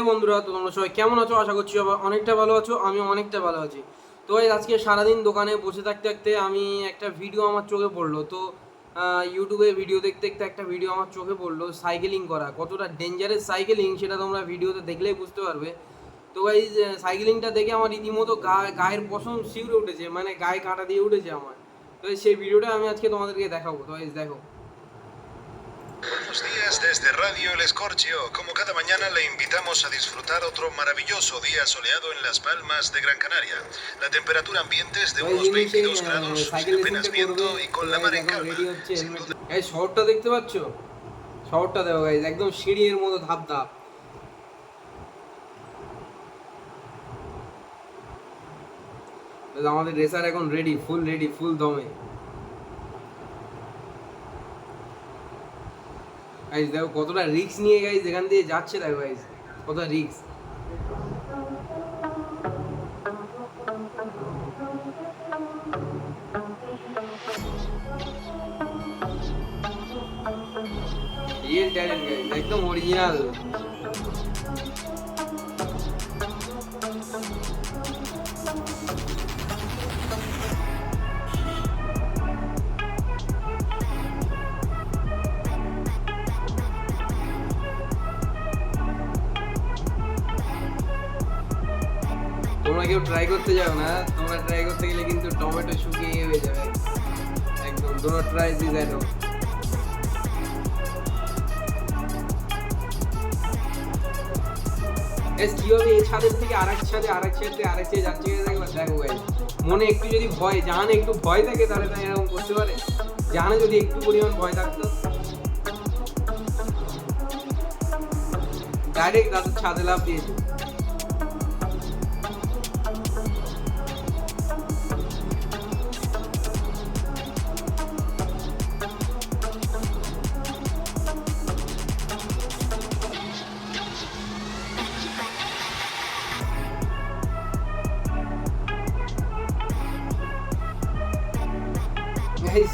বন্ধুরা, তো তোমরা সবাই কেমন আছো? আশা করছি অনেকটা ভালো আছো। আমি অনেকটা ভালো আছি। তো ভাই আজকে সারাদিন দোকানে বসে থাকতে থাকতে আমি একটা ভিডিও আমার চোখে পড়লো। তো ইউটিউবে ভিডিও দেখতে দেখতে একটা ভিডিও আমার চোখে পড়লো, সাইকেলিং করা কতটা ডেঞ্জারাস সাইকেলিং সেটা তোমরা ভিডিওতে দেখলেই বুঝতে পারবে। তো ভাই সাইকেলিংটা দেখে আমার রীতিমতো গায়ের পশম শিউরে উঠেছে, মানে গায়ে কাঁটা দিয়ে উঠেছে আমার। তো সেই ভিডিওটা আমি আজকে তোমাদেরকে দেখাবো। তো ভাই দেখো। Buenos días desde Radio El Escorchio. Como cada mañana le invitamos a disfrutar otro maravilloso día soleado en Las Palmas de Gran Canaria. La temperatura ambiente es de unos 22 grados, sin apenas viento y con la mar en calma. Sin duda... এই শহরটা দেখতে পাচ্ছ? শহরটা দেখো guys, একদম সিঁড়ির মতো ধাপ ধাপ। আমাদের রেসার এখন রেডি, ফুল দমে। গাইস দেখো কতটা রিস্ক নিয়ে গাইস এখান দিয়ে যাচ্ছে, দেখো গাইস কতটা রিস্ক। রিয়েল ট্যালেন্ট গাইস, একদম অরিজিনাল। তোমরা কেউ ট্রাই করতে যাও না, তোমরা ট্রাই করতে গেলে কিন্তু টমেটো শুকিয়ে হয়ে যাবে একদম। Do not try this at home. কিভাবে এই ছাদের থেকে আরেক ছাদে যাচ্ছে একবার দেখো গাইস। মনে একটু যদি ভয়, জাহানে একটু ভয় থাকে তাহলে তাই এরকম করতে পারে। জাহানে যদি একটু পরিমাণ ভয় থাকতো ডাইরেক্ট দাদুর ছাদে লাফ দিয়েছে।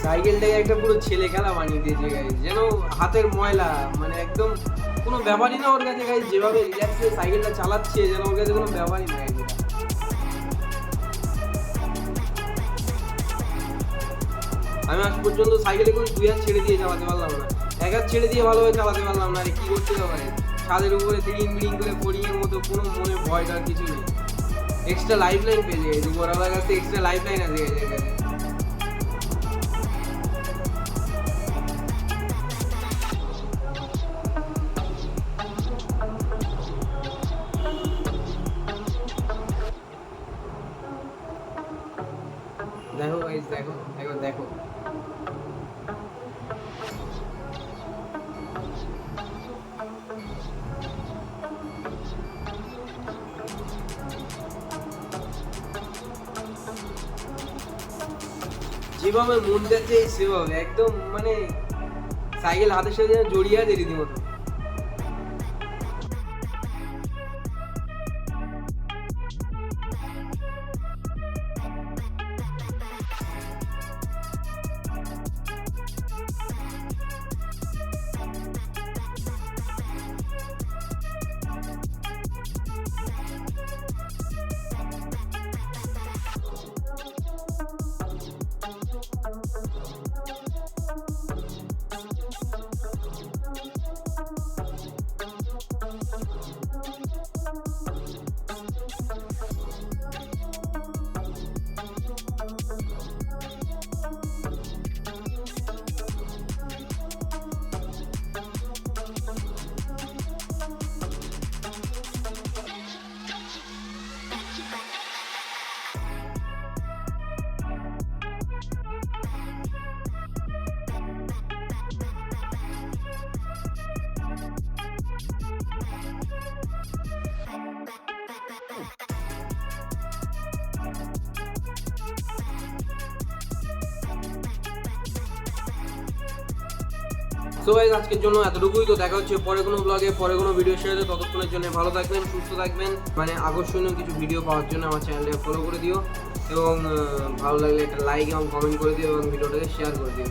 সাইকেলটাকে একটা পুরো ছেলে খেলা বানিয়ে দিয়েছে গাইস, যেন হাতের ময়লা, মানে একদম কোনো ব্যাপারই না ওর কাছে গাইস। যেভাবে রিল্যাক্সে সাইকেলটা চালাচ্ছে যেন ওর কাছে কোনো ব্যাপারই না। আমি আজ পর্যন্ত সাইকেলে কোনো 2 হাত ছেড়ে দিয়ে চালাতে পারলাম না, 1 হাত ছেড়ে দিয়ে ভালোভাবে চালাতে পারলাম না। আরে কি করতে হবে, ছাদের উপরে বিড়িং করে পড়িয়ে মতো কোনো মনে ভয়টার কিছু নেই। এক্সট্রা লাইফ লাইন পেয়ে গেছে, বরাবর কাছে এক্সট্রা লাইফ লাইন আছে গেছে। দেখো গাইস, দেখো একবার দেখো। যেভাবে মন যাচ্ছে সেভাবে একদম, মানে সাইকেল হাতের সাথে জড়িয়ে আছে রীতিমতো। সো গাইস আজকের জন্য এতটুকুই। তো দেখা হচ্ছে পরে কোনো ব্লগে, পরে কোনো ভিডিও শেয়ারে। ততক্ষণের জন্য ভালো থাকবেন, সুস্থ থাকবেন। মানে আকর্ষণীয় কিছু ভিডিও পাওয়ার জন্য আমার চ্যানেলটাকে ফলো করে দিও এবং ভালো লাগলে একটা লাইক এবং কমেন্ট করে দিও এবং ভিডিওটাকে শেয়ার করে দিও।